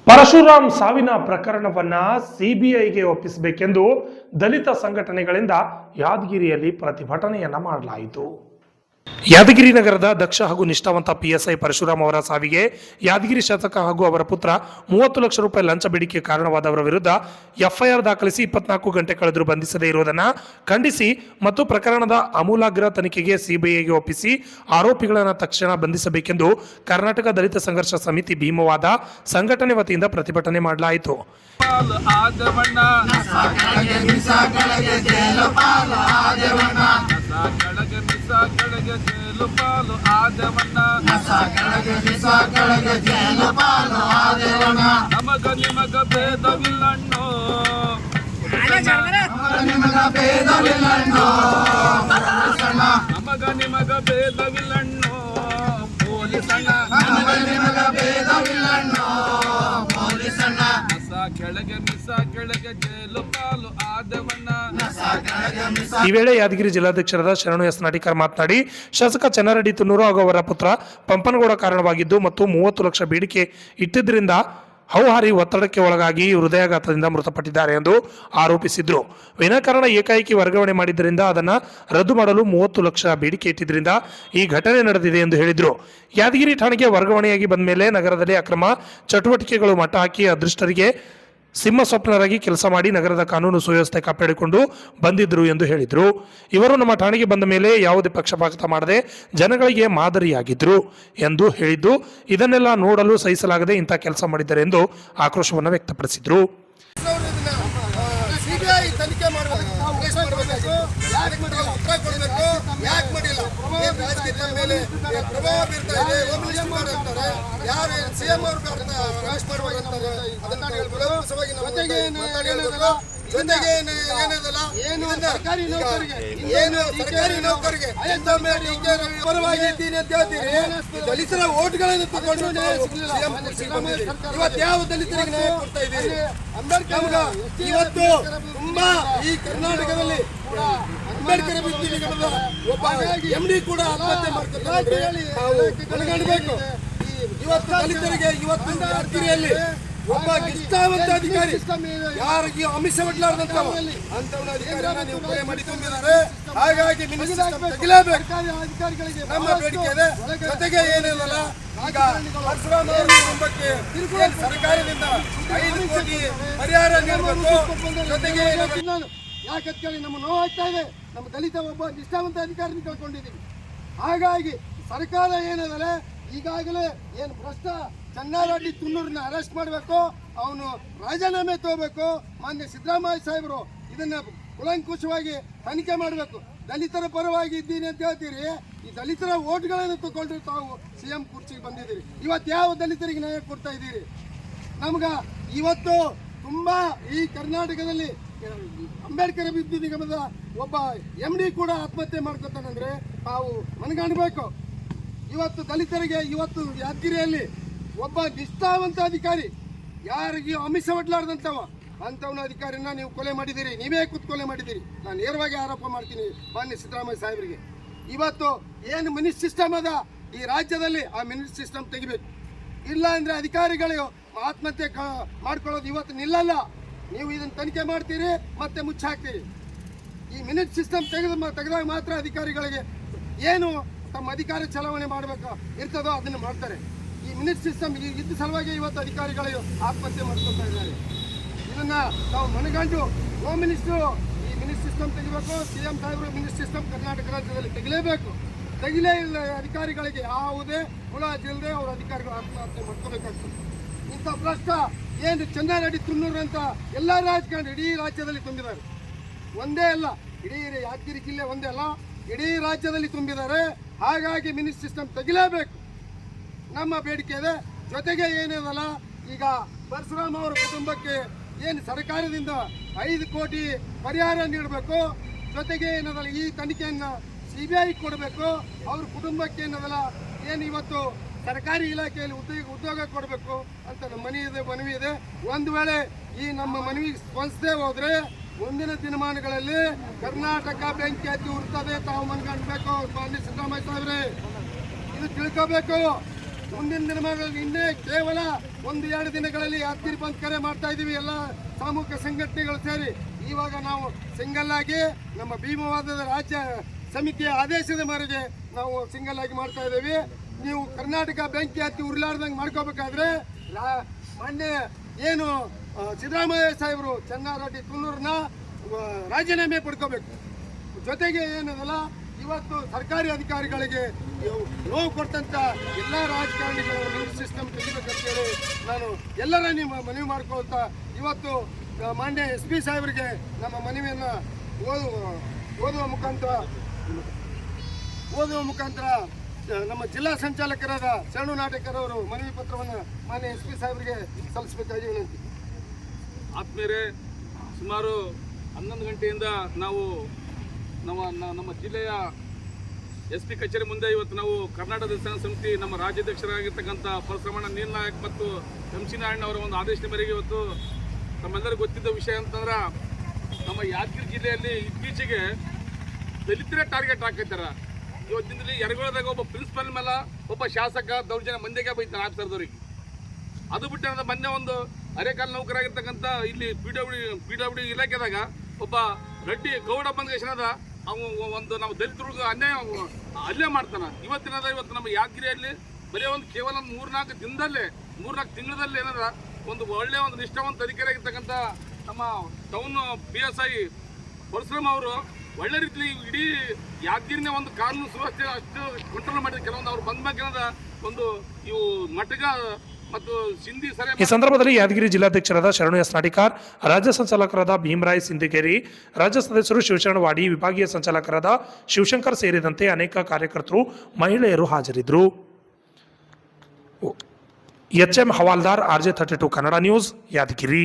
ಪರಶುರಾಮ್ ಸಾವಿನ ಪ್ರಕರಣವನ್ನ ಸಿಬಿಐಗೆ ಒಪ್ಪಿಸಬೇಕೆಂದು ದಲಿತ ಸಂಘಟನೆಗಳಿಂದ ಯಾದಗಿರಿಯಲ್ಲಿ ಪ್ರತಿಭಟನೆಯನ್ನ ಮಾಡಲಾಯಿತು. ಯಾದಗಿರಿ ನಗರದ ದಕ್ಷ ಹಾಗೂ ನಿಷ್ಠಾವಂತ ಪಿಎಸ್ಐ ಪರಶುರಾಮ್ ಅವರ ಸಾವಿಗೆ ಯಾದಗಿರಿ ಶಾಸಕ ಹಾಗೂ ಅವರ ಪುತ್ರ 30 ಲಕ್ಷ ರೂಪಾಯಿ ಲಂಚ ಬೇಡಿಕೆ ಕಾರಣವಾದವರ ವಿರುದ್ಧ ಎಫ್ಐಆರ್ ದಾಖಲಿಸಿ 24 ಗಂಟೆ ಕಳೆದರೂ ಬಂಧಿಸದೇ ಇರುವುದನ್ನು ಖಂಡಿಸಿ ಮತ್ತು ಪ್ರಕರಣದ ಆಮೂಲಾಗ್ರ ತನಿಖೆಗೆ ಸಿಬಿಐಗೆ ಒಪ್ಪಿಸಿ ಆರೋಪಿಗಳನ್ನು ತಕ್ಷಣ ಬಂಧಿಸಬೇಕೆಂದು ಕರ್ನಾಟಕ ದಲಿತ ಸಂಘರ್ಷ ಸಮಿತಿ ಭೀಮವಾದ ಸಂಘಟನೆ ವತಿಯಿಂದ ಪ್ರತಿಭಟನೆ ಮಾಡಲಾಯಿತು. ಜೇಲು ಪಾಲು ಆದವಣ್ಣ ನಮಗ ನಿಮಗ ಭೇದವಿಲ್ಲಣ್ಣೋ ನಮಗ ನಿಮಗ ಭೇದವಿಲ್ಲಣ್ಣೋ ಪೊಲೀಸಣ್ಣ ಮಿಸ ಕೆಳಗೆ ಜೇಲು ಪಾಲು ಆದವಣ್ಣ. ಈ ವೇಳೆ ಯಾದಗಿರಿ ಜಿಲ್ಲಾಧ್ಯಕ್ಷರಾದ ಶರಣು ಎಸ್ ನಾಟಿಕರ್ ಮಾತನಾಡಿ, ಶಾಸಕ ಚೆನ್ನಾರೆಡ್ಡಿ ತುನ್ನೂರು ಹಾಗೂ ಅವರ ಪುತ್ರ ಪಂಪನಗೌಡ ಕಾರಣವಾಗಿದ್ದು ಮತ್ತು 30 ಲಕ್ಷ ಬೇಡಿಕೆ ಇಟ್ಟಿದ್ದರಿಂದ ಹೌಹಾರಿ ಒತ್ತಡಕ್ಕೆ ಒಳಗಾಗಿ ಹೃದಯಾಘಾತದಿಂದ ಮೃತಪಟ್ಟಿದ್ದಾರೆ ಎಂದು ಆರೋಪಿಸಿದ್ರು. ವಿನಾಕಾರಣ ಏಕಾಏಕಿ ವರ್ಗಾವಣೆ ಮಾಡಿದ್ದರಿಂದ ಅದನ್ನು ರದ್ದು ಮಾಡಲು 30 ಲಕ್ಷ ಬೇಡಿಕೆ ಇಟ್ಟಿದ್ದರಿಂದ ಈ ಘಟನೆ ನಡೆದಿದೆ ಎಂದು ಹೇಳಿದರು. ಯಾದಗಿರಿ ಠಾಣೆಗೆ ವರ್ಗಾವಣೆಯಾಗಿ ಬಂದ ಮೇಲೆ ನಗರದಲ್ಲಿ ಅಕ್ರಮ ಚಟುವಟಿಕೆಗಳು ಮಟ್ಟ ಹಾಕಿ ಅದೃಷ್ಟರಿಗೆ ಸಿಂಹ ಸ್ವಪ್ನರಾಗಿ ಕೆಲಸ ಮಾಡಿ ನಗರದ ಕಾನೂನು ಸುವ್ಯವಸ್ಥೆ ಕಾಪಾಡಿಕೊಂಡು ಬಂದಿದ್ರು ಎಂದು ಹೇಳಿದರು. ಇವರು ನಮ್ಮ ಠಾಣೆಗೆ ಬಂದ ಮೇಲೆ ಯಾವುದೇ ಪಕ್ಷಪಾತ ಮಾಡದೆ ಜನಗಳಿಗೆ ಮಾದರಿಯಾಗಿದ್ರು ಎಂದು ಹೇಳಿದ್ದು, ಇದನ್ನೆಲ್ಲ ನೋಡಲು ಸಹಿಸಲಾಗದೆ ಇಂಥ ಕೆಲಸ ಮಾಡಿದ್ದಾರೆ ಎಂದು ಆಕ್ರೋಶವನ್ನು ವ್ಯಕ್ತಪಡಿಸಿದರು. ದಲಿತರ ಓಟ್ಗಳನ್ನು ತಗೊಂಡು ಇವತ್ತು ಯಾವ ದಲಿತರಿಗೆ ನ್ಯಾಯ ಕೊಡ್ತಾ ಇದ್ದೀವಿ? ಇವತ್ತು ತುಂಬಾ ಈ ಕರ್ನಾಟಕದಲ್ಲಿ ಅಂಬೇಡ್ಕರ್ ವಿದ್ಯಾನಿಗಮದ ಒಬ್ಬ ಎಂಡಿ ಕೂಡ ಆತ್ಮಹತ್ಯೆ ಮಾಡ್ತಾರೆ. ಮನಗಂಡಬೇಕು. ಇವತ್ತು ದಲಿತರಿಗೆ ಇವತ್ತು ಯಾದಗಿರಿಯಲ್ಲಿ ಒಬ್ಬ ನಿಷ್ಠಾವಂತ ಅಧಿಕಾರಿ ಯಾರಿಗೆ ಅಮಿಷ ಒಡ್ಲಾರ್ದಂತವ ಅಂತವನ ಅಧಿಕಾರಿಯನ್ನ ನೀವು ಕೊಲೆ ಮಾಡಿ ತುಂಬಿದ್ದಾರೆ. ಹಾಗಾಗಿ ತೆಗಿಲೇಬೇಕು. ನಮ್ಮ ಬೇಡಿಕೆ ಇದೆ. ಜೊತೆಗೆ ಏನಿಲ್ಲಲ್ಲ, ಈಗ ಪರಶುರಾಮ್ ಅವರ ಕುಟುಂಬಕ್ಕೆ ಸರ್ಕಾರದಿಂದ 5 ಕೋಟಿ ಪರಿಹಾರ ನೀಡಬೇಕು. ಜೊತೆಗೆ ಯಾಕೆ ಕೇಳಿ ನಮ್ಮ ನೋವಾಗ್ತಾ ಇದೆ. ನಮ್ಮ ದಲಿತ ಒಬ್ಬ ನಿಷ್ಠಾವಂತ ಅಧಿಕಾರಿನ ಕಳ್ಕೊಂಡಿದ್ದೀವಿ. ಹಾಗಾಗಿ ಸರ್ಕಾರ ಏನದಲ್ಲ, ಈಗಾಗಲೇ ಏನು ಭ್ರಷ್ಟ ಚೆನ್ನಾರೆಡ್ಡಿ ತುನ್ನೂರನ್ನ ಅರೆಸ್ಟ್ ಮಾಡಬೇಕು, ಅವನು ರಾಜೀನಾಮೆ ತಗೋಬೇಕು. ಮಾನ್ಯ ಸಿದ್ದರಾಮಯ್ಯ ಸಾಹೇಬರು ಇದನ್ನ ಕುಲಂಕುಷವಾಗಿ ತನಿಖೆ ಮಾಡಬೇಕು. ದಲಿತರ ಪರವಾಗಿ ಇದ್ದೀನಿ ಅಂತ ಹೇಳ್ತೀರಿ, ಈ ದಲಿತರ ಓಟ್ಗಳನ್ನು ತಗೊಂಡು ತಾವು ಸಿಎಂ ಕುರ್ಚಿಗೆ ಬಂದಿದ್ದೀರಿ. ಇವತ್ತು ಯಾವ ದಲಿತರಿಗೆ ನ್ಯಾಯ ಕೊಡ್ತಾ ಇದ್ದೀರಿ? ನಮ್ಗ ಇವತ್ತು ತುಂಬಾ ಈ ಕರ್ನಾಟಕದಲ್ಲಿ ಅಂಬೇಡ್ಕರ್ ವಿದ್ಯಾನಿಗಮದ ಒಬ್ಬ ಎಂಡಿ ಕೂಡ ಆತ್ಮಹತ್ಯೆ ಮಾಡ್ಕೊತಾನಂದ್ರೆ ತಾವು ಮನಗಾಣಬೇಕು. ಇವತ್ತು ದಲಿತರಿಗೆ ಇವತ್ತು ಯಾದಗಿರಿಯಲ್ಲಿ ಒಬ್ಬ ನಿಷ್ಠಾವಂತ ಅಧಿಕಾರಿ ಯಾರಿಗೆ ಅಮಿಷ ಒಡ್ಲಾರ್ದಂತವ ಅಂತವನ ಅಧಿಕಾರಿನ ನೀವು ಕೊಲೆ ಮಾಡಿದ್ದೀರಿ. ನೀವೇ ಕೊಲೆ ಮಾಡಿದ್ದೀರಿ. ನಾನು ನೇರವಾಗಿ ಆರೋಪ ಮಾಡ್ತೀನಿ ಮಾನ್ಯ ಸಿದ್ದರಾಮಯ್ಯ ಸಾಹೇಬರಿಗೆ. ಇವತ್ತು ಏನು ಮಿನಿಟ್ ಸಿಸ್ಟಮ್ ಅದ ಈ ರಾಜ್ಯದಲ್ಲಿ, ಆ ಮಿನಿಟ್ ಸಿಸ್ಟಮ್ ತೆಗಿಬೇಕು. ಇಲ್ಲ ಅಂದ್ರೆ ಅಧಿಕಾರಿಗಳು ಆತ್ಮಹತ್ಯೆ ಮಾಡ್ಕೊಳ್ಳೋದು ಇವತ್ತು ನಿಲ್ಲಲ್ಲ. ನೀವು ಇದನ್ನು ತನಿಖೆ ಮಾಡ್ತೀರಿ ಮತ್ತೆ ಮುಚ್ಚಾಕ್ತೀರಿ. ಈ ಮಿನಿಟ್ ಸಿಸ್ಟಮ್ ತೆಗೆದಾಗ ಮಾತ್ರ ಅಧಿಕಾರಿಗಳಿಗೆ ಏನು ತಮ್ಮ ಅಧಿಕಾರ ಚಲಾವಣೆ ಮಾಡಬೇಕು ಇರ್ತದೋ ಅದನ್ನು ಮಾಡ್ತಾರೆ. ಈ ಮಿನಿಟ್ ಸಿಸ್ಟಮ್ ಇದ್ದ ಸಲುವಾಗಿ ಇವತ್ತು ಅಧಿಕಾರಿಗಳು ಆತ್ಮಹತ್ಯೆ ಮಾಡ್ಕೊಳ್ತಾ ಇದ್ದಾರೆ. ಇದನ್ನ ನಾವು ಮನಗಂಡು ಹೋಮ್ ಮಿನಿಸ್ಟ್ರು ಈ ಮಿನಿಟ್ ಸಿಸ್ಟಮ್ ತೆಗಿಬೇಕು. ಸಿಎಂ ಸಾಹೇಬರು ಮಿನಿಟ್ ಸಿಸ್ಟಮ್ ಕರ್ನಾಟಕ ರಾಜ್ಯದಲ್ಲಿ ತೆಗಿಲೇಬೇಕು. ತೆಗಿಲೇ ಇಲ್ಲ ಅಧಿಕಾರಿಗಳಿಗೆ ಯಾವುದೇ ಮುಲಾಜಿಲ್ಲದೆ ಅವ್ರ ಅಧಿಕಾರಿಗಳು ಆತ್ಮಹತ್ಯೆ ಮಾಡ್ಕೋಬೇಕಾಗ್ತದೆ. ಇಂಥ ಭ್ರಷ್ಟ ಏನು ಚೆನ್ನಾರೆಡ್ಡಿ ತುನ್ನೂರು ಅಂತ ಎಲ್ಲ ರಾಜಕಾರಣ ಇಡೀ ರಾಜ್ಯದಲ್ಲಿ ತುಂಬಿದ್ದಾರೆ. ಒಂದೇ ಅಲ್ಲ, ಇಡೀ ಯಾದಗಿರಿ ಜಿಲ್ಲೆ ಒಂದೇ ಅಲ್ಲ, ಇಡೀ ರಾಜ್ಯದಲ್ಲಿ ತುಂಬಿದ್ದಾರೆ. ಹಾಗಾಗಿ ಮಿನಿಟ್ ಸಿಸ್ಟಮ್ ತೆಗಿಲೇಬೇಕು ನಮ್ಮ ಬೇಡಿಕೆ ಇದೆ. ಜೊತೆಗೆ ಏನಿದಲ್ಲ, ಈಗ ಪರಶುರಾಮ್ ಅವರ ಕುಟುಂಬಕ್ಕೆ ಏನು ಸರ್ಕಾರದಿಂದ 5 ಕೋಟಿ ಪರಿಹಾರ ನೀಡಬೇಕು. ಜೊತೆಗೆ ಏನದಲ್ಲ, ಈ ತನಿಖೆಯನ್ನು ಸಿಬಿಐ ಕೊಡಬೇಕು. ಅವ್ರ ಕುಟುಂಬಕ್ಕೆ ಏನದಲ್ಲ, ಏನು ಇವತ್ತು ಸರ್ಕಾರಿ ಇಲಾಖೆಯಲ್ಲಿ ಉದ್ಯೋಗ ಕೊಡಬೇಕು ಅಂತ ನಮ್ಮ ಮನವಿ ಇದೆ. ಒಂದು ವೇಳೆ ಈ ನಮ್ಮ ಮನವಿ ಸ್ಪಂದಿಸದೆ ಹೋದ್ರೆ ಮುಂದಿನ ದಿನಮಾನಗಳಲ್ಲಿ ಕರ್ನಾಟಕ ಬೆಂಕಿ ಹತ್ತಿ ಉರ್ತದೆ. ತಾವು ಮನಗಂಡಬೇಕು ಮಾನ್ಯ ಸಿದ್ದರಾಮಯ್ಯ ಸಾಹೇಬ್ರೆ, ಇದು ತಿಳ್ಕೋಬೇಕು. ಮುಂದಿನ ದಿನಗಳಲ್ಲಿ ಇನ್ನೇ ಕೇವಲ 1-2 ದಿನಗಳಲ್ಲಿ ಯಾದಗಿರಿ ಬಂದ್ ಕರೆ ಮಾಡ್ತಾ ಇದ್ದೀವಿ. ಎಲ್ಲ ಸಾಮೂಹಿಕ ಸಂಘಟನೆಗಳು ಸೇರಿ ಇವಾಗ ನಾವು ಸಿಂಗಲ್ ಆಗಿ ನಮ್ಮ ಭೀಮವಾದದ ರಾಜ್ಯ ಸಮಿತಿಯ ಆದೇಶದ ಮೇರೆಗೆ ನಾವು ಸಿಂಗಲ್ ಆಗಿ ಮಾಡ್ತಾ ಇದ್ದೀವಿ. ನೀವು ಕರ್ನಾಟಕ ಬೆಂಕಿ ಹತ್ತಿ ಉರುಳಾರ್ದಂಗೆ ಮಾಡ್ಕೋಬೇಕಾದ್ರೆ ಮೊನ್ನೆ ಏನು ಸಿದ್ದರಾಮಯ್ಯ ಸಾಹೇಬರು ಚೆನ್ನಾರೆಡ್ಡಿ ತುನ್ನೂರನ್ನ ರಾಜೀನಾಮೆ ಪಡ್ಕೋಬೇಕು. ಜೊತೆಗೆ ಏನದಲ್ಲ ಇವತ್ತು ಸರ್ಕಾರಿ ಅಧಿಕಾರಿಗಳಿಗೆ ನೋವು ಕೊಟ್ಟಂತ ಎಲ್ಲ ರಾಜಕಾರಣಿಗಳು ನ್ಯೂಸ್ ಸಿಸ್ಟಮ್ ತೆಗಿಬೇಕಂತೇಳಿ ನಾನು ಎಲ್ಲರ ಮನವಿ ಮಾಡ್ಕೊಳ್ತಾ ಇವತ್ತು ಮಾನ್ಯ SP ಸಾಹೇಬರಿಗೆ ನಮ್ಮ ಮನವಿಯನ್ನು ಓದುವ ಮುಖಾಂತರ ನಮ್ಮ ಜಿಲ್ಲಾ ಸಂಚಾಲಕರಾದ ಶರಣು ನಾಟಕರ್ ಅವರು ಮನವಿ ಪತ್ರವನ್ನು ಮಾನ್ಯ SP ಸಾಹೇಬರಿಗೆ ಸಲ್ಲಿಸಬೇಕಾಗಿ ವಿನಂತಿ. ಆತ್ಮೀಯರೇ, ಸುಮಾರು 11 ಗಂಟೆಯಿಂದ ನಾವು ನಮ್ಮ ಜಿಲ್ಲೆಯ SP ಕಚೇರಿ ಮುಂದೆ ಇವತ್ತು ನಾವು ಕರ್ನಾಟಕ ದರ್ಶನ ಸಮಿತಿ ನಮ್ಮ ರಾಜ್ಯಾಧ್ಯಕ್ಷರಾಗಿರ್ತಕ್ಕಂಥ ಪರಶುರಾಮಣ್ಣ ನೀಲನಾಯಕ್ ಮತ್ತು MC ನಾರಾಯಣ ಅವರ ಒಂದು ಆದೇಶದ ಮೇರೆಗೆ ಇವತ್ತು ತಮ್ಮೆಲ್ಲರಿಗೂ ಗೊತ್ತಿದ್ದ ವಿಷಯ ಅಂತಂದ್ರೆ ನಮ್ಮ ಯಾದಗಿರಿ ಜಿಲ್ಲೆಯಲ್ಲಿ ಇತ್ತೀಚೆಗೆ ದಲಿತರೇ ಟಾರ್ಗೆಟ್ ಹಾಕಿದ್ದಾರೆ. ಇವತ್ತಿನ ದಿನ ಯರಗೋಳದಾಗ ಒಬ್ಬ ಪ್ರಿನ್ಸಿಪಲ್ ಮೇಲೆ ಒಬ್ಬ ಶಾಸಕ ದೌರ್ಜನ್ಯ ಮಂದಿಗೆ ಬೈತಾನೆ ಆಫೀಸರ್ದವ್ರಿಗೆ. ಅದು ಬಿಟ್ಟು ಮೊನ್ನೆ ಒಂದು ಅರೆಕಾಲ ನೌಕರಾಗಿರ್ತಕ್ಕಂಥ ಇಲ್ಲಿ PWD ಇಲಾಖೆದಾಗ ಒಬ್ಬ ರೆಡ್ಡಿ ಗೌಡ ಬಂದ್ಗೇಶನದ ಒಂದು ನಾವು ದಲಿತರಿಗೆ ಅಲ್ಲೇ ಮಾಡ್ತಾನೆ. ಇವತ್ತು ನಮ್ಮ ಯಾದಗಿರಿಯಲ್ಲಿ ಬರೀ ಒಂದು ಕೇವಲ 3-4 ದಿನದಲ್ಲೇ 3-4 ತಿಂಗಳದಲ್ಲಿ ಏನದ ಒಂದು ಒಳ್ಳೆಯ ಒಂದು ನಿಷ್ಠಾವಂತ ಅಧಿಕಾರಿಯಾಗಿರ್ತಕ್ಕಂಥ ನಮ್ಮ ಟೌನ್ PSI ಪರಶುರಾಮ್ ಅವರು ಒಳ್ಳೆ ರೀತಿಯಲ್ಲಿ ಇಡೀ ಯಾದಗಿರಿನ ಒಂದು ಕಾನೂನು ಸುವ್ಯವಸ್ಥೆ ಅಷ್ಟು ಕಂಟ್ರೋಲ್ ಮಾಡಿದ. ಕೆಲವೊಂದು ಅವ್ರು ಬಂದ ಮೇಲೆ ಒಂದು ಇವು ಮಟಗ ಮತ್ತು ಸಿಂಧಿ ಸರಿ. ಈ ಸಂದರ್ಭದಲ್ಲಿ ಯಾದಗಿರಿ ಜಿಲ್ಲಾಧ್ಯಕ್ಷರಾದ ಶರಣು ಎಸ್ ನಾಟಿಕಾರ್, ರಾಜ್ಯ ಸಂಚಾಲಕರಾದ ಭೀಮರಾಯ್ ಸಿಂದಿಗೇರಿ, ರಾಜ್ಯ ಸದಸ್ಯರು ಶಿವಶರಣ ವಾಡಿ, ವಿಭಾಗೀಯ ಸಂಚಾಲಕರಾದ ಶಿವಶಂಕರ್ ಸೇರಿದಂತೆ ಅನೇಕ ಕಾರ್ಯಕರ್ತರು, ಮಹಿಳೆಯರು ಹಾಜರಿದ್ದರು. HM ಹವಾಲ್ದಾರ್, RJ32 ಕನ್ನಡ ನ್ಯೂಸ್, ಯಾದಗಿರಿ.